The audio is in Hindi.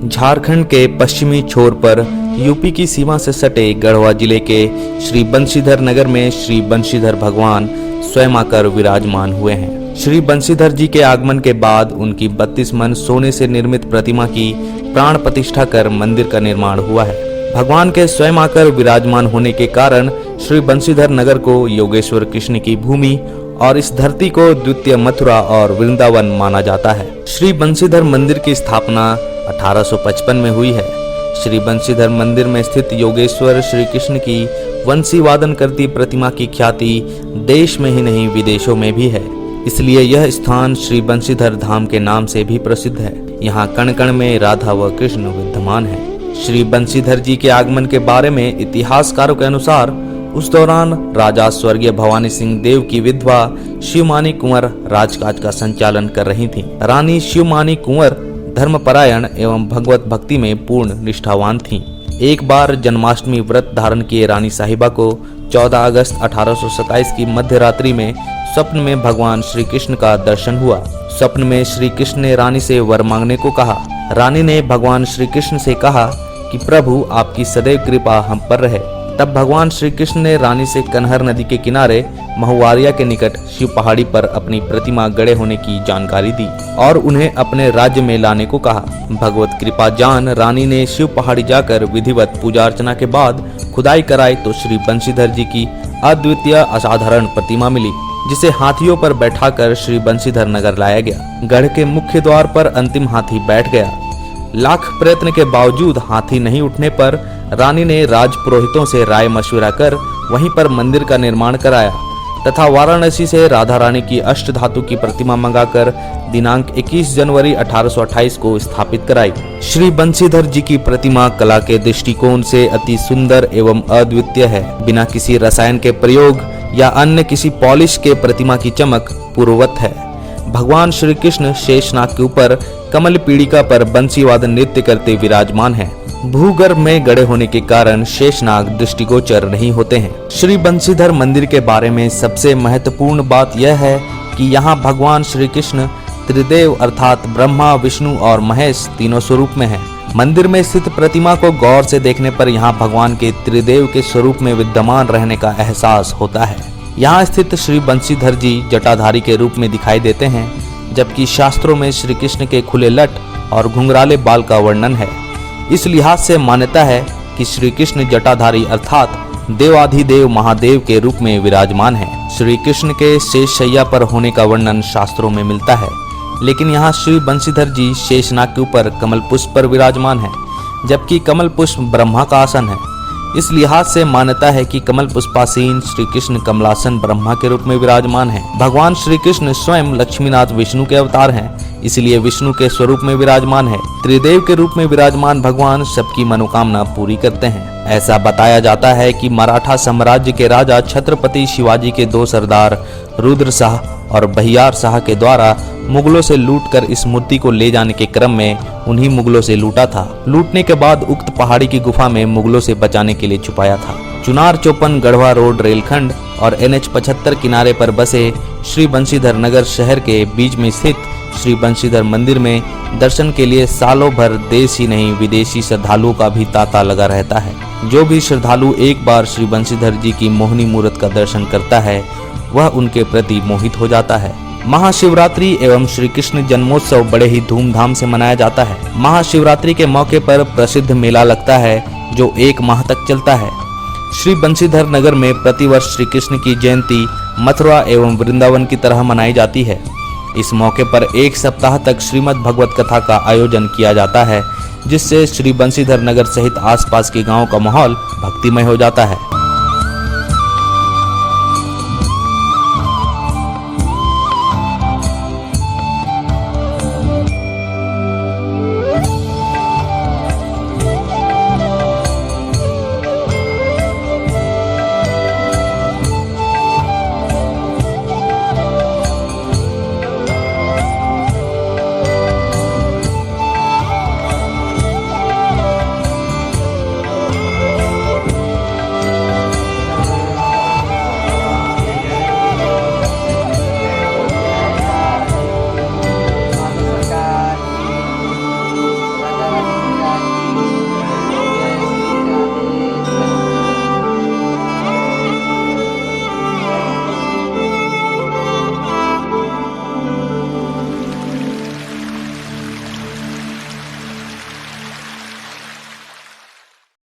झारखंड के पश्चिमी छोर पर यूपी की सीमा से सटे गढ़वा जिले के श्री बंशीधर नगर में श्री बंशीधर भगवान स्वयं आकर विराजमान हुए हैं। श्री बंशीधर जी के आगमन के बाद उनकी 32 मन सोने से निर्मित प्रतिमा की प्राण प्रतिष्ठा कर मंदिर का निर्माण हुआ है। भगवान के स्वयं आकर विराजमान होने के कारण श्री बंशीधर नगर को योगेश्वर कृष्ण की भूमि और इस धरती को द्वितीय मथुरा और वृंदावन माना जाता है। श्री बंशीधर मंदिर की स्थापना 1855 में हुई है। श्री बंशीधर मंदिर में स्थित योगेश्वर श्री कृष्ण की वंशी वादन करती प्रतिमा की ख्याति देश में ही नहीं विदेशों में भी है। इसलिए यह स्थान श्री बंशीधर धाम के नाम से भी प्रसिद्ध है। यहाँ कण कण में राधा व कृष्ण विद्यमान है। श्री बंशीधर जी के आगमन के बारे में इतिहासकारों के अनुसार उस दौरान राजा स्वर्गीय भवानी सिंह देव की विधवा शिवमानी कुंवर राजकाज का संचालन कर रही थीं। रानी शिवमानी कुंवर धर्मपरायण एवं भगवत भक्ति में पूर्ण निष्ठावान थीं। एक बार जन्माष्टमी व्रत धारण किए रानी साहिबा को 14 अगस्त 1827 की मध्य रात्रि में स्वप्न में भगवान श्री कृष्ण का दर्शन हुआ। स्वप्न में श्री कृष्ण ने रानी से वर मांगने को कहा। रानी ने भगवान श्री कृष्ण से कहा कि प्रभु आपकी सदैव कृपा हम पर रहे। तब भगवान श्री कृष्ण ने रानी से कन्हर नदी के किनारे महुआरिया के निकट शिव पहाड़ी पर अपनी प्रतिमा गड़े होने की जानकारी दी और उन्हें अपने राज्य में लाने को कहा। भगवत कृपा जान रानी ने शिव पहाड़ी जाकर विधिवत पूजा अर्चना के बाद खुदाई कराई तो श्री बंशीधर जी की अद्वितीय असाधारण प्रतिमा मिली, जिसे हाथियों पर बैठाकर श्री बंशीधर नगर लाया गया। गढ़ के मुख्य द्वार पर अंतिम हाथी बैठ गया। लाख प्रयत्न के बावजूद हाथी नहीं उठने पर रानी ने राजपुरोहितों से राय मशविरा कर वहीं पर मंदिर का निर्माण कराया तथा वाराणसी से राधा रानी की अष्ट धातु की प्रतिमा मंगाकर दिनांक 21 जनवरी 1828 को स्थापित कराई। श्री बंशीधर जी की प्रतिमा कला के दृष्टिकोण से अति सुंदर एवं अद्वितीय है। बिना किसी रसायन के प्रयोग या अन्य किसी पॉलिश के प्रतिमा की चमक पूर्ववत है। भगवान श्री कृष्ण शेषनाग के ऊपर कमल पीड़िका पर बंसी वादन नृत्य करते विराजमान हैं। भूगर्भ में गड़े होने के कारण शेषनाग दृष्टिगोचर नहीं होते हैं। श्री बंशीधर मंदिर के बारे में सबसे महत्वपूर्ण बात यह है कि यहाँ भगवान श्री कृष्ण त्रिदेव अर्थात ब्रह्मा, विष्णु और महेश तीनों स्वरूप में हैं। मंदिर में स्थित प्रतिमा को गौर से देखने पर यहाँ भगवान के त्रिदेव के स्वरूप में विद्यमान रहने का एहसास होता है। यहाँ स्थित श्री बंशीधर जी जटाधारी के रूप में दिखाई देते हैं, जबकि शास्त्रों में श्री कृष्ण के खुले लट और घुंघराले बाल का वर्णन है। इस लिहाज से मान्यता है कि श्री कृष्ण जटाधारी अर्थात देवाधिदेव महादेव के रूप में विराजमान है। श्री कृष्ण के शेष शैया पर होने का वर्णन शास्त्रों में मिलता है, लेकिन यहाँ श्री बंशीधर जी शेषनाग के ऊपर कमल पुष्प पर विराजमान है, जबकि कमल पुष्प ब्रह्मा का आसन है। इस लिहाज से मान्यता है कि कमल पुष्पासीन श्री कृष्ण कमलासन ब्रह्मा के रूप में विराजमान हैं। भगवान श्री कृष्ण स्वयं लक्ष्मीनाथ विष्णु के अवतार हैं, इसलिए विष्णु के स्वरूप में विराजमान है। त्रिदेव के रूप में विराजमान भगवान सबकी मनोकामना पूरी करते हैं। ऐसा बताया जाता है कि मराठा साम्राज्य के राजा छत्रपति शिवाजी के 2 सरदार रुद्र शाह और बहियार शाह के द्वारा मुगलों से लूटकर इस मूर्ति को ले जाने के क्रम में उन्हीं मुगलों से लूटा था। लूटने के बाद उक्त पहाड़ी की गुफा में मुगलों से बचाने के लिए छुपाया था। चुनार चौपन गढ़वा रोड रेलखंड और NH 75 किनारे पर बसे श्री बंशीधर नगर शहर के बीच में स्थित श्री बंशीधर मंदिर में दर्शन के लिए सालों भर देश ही नहीं विदेशी श्रद्धालुओं का भी तांता लगा रहता है। जो भी श्रद्धालु एक बार श्री बंशीधर जी की मोहिनी मूर्त का दर्शन करता है वह उनके प्रति मोहित हो जाता है। महाशिवरात्रि एवं श्री कृष्ण जन्मोत्सव बड़े ही धूमधाम से मनाया जाता है। महाशिवरात्रि के मौके पर प्रसिद्ध मेला लगता है जो 1 माह तक चलता है। श्री बंशीधर नगर में प्रतिवर्ष श्री कृष्ण की जयंती मथुरा एवं वृंदावन की तरह मनाई जाती है। इस मौके पर 1 सप्ताह तक श्रीमद् भगवत कथा का आयोजन किया जाता है, जिससे श्री बंशीधर नगर सहित आसपास के गांवों का माहौल भक्तिमय हो जाता है।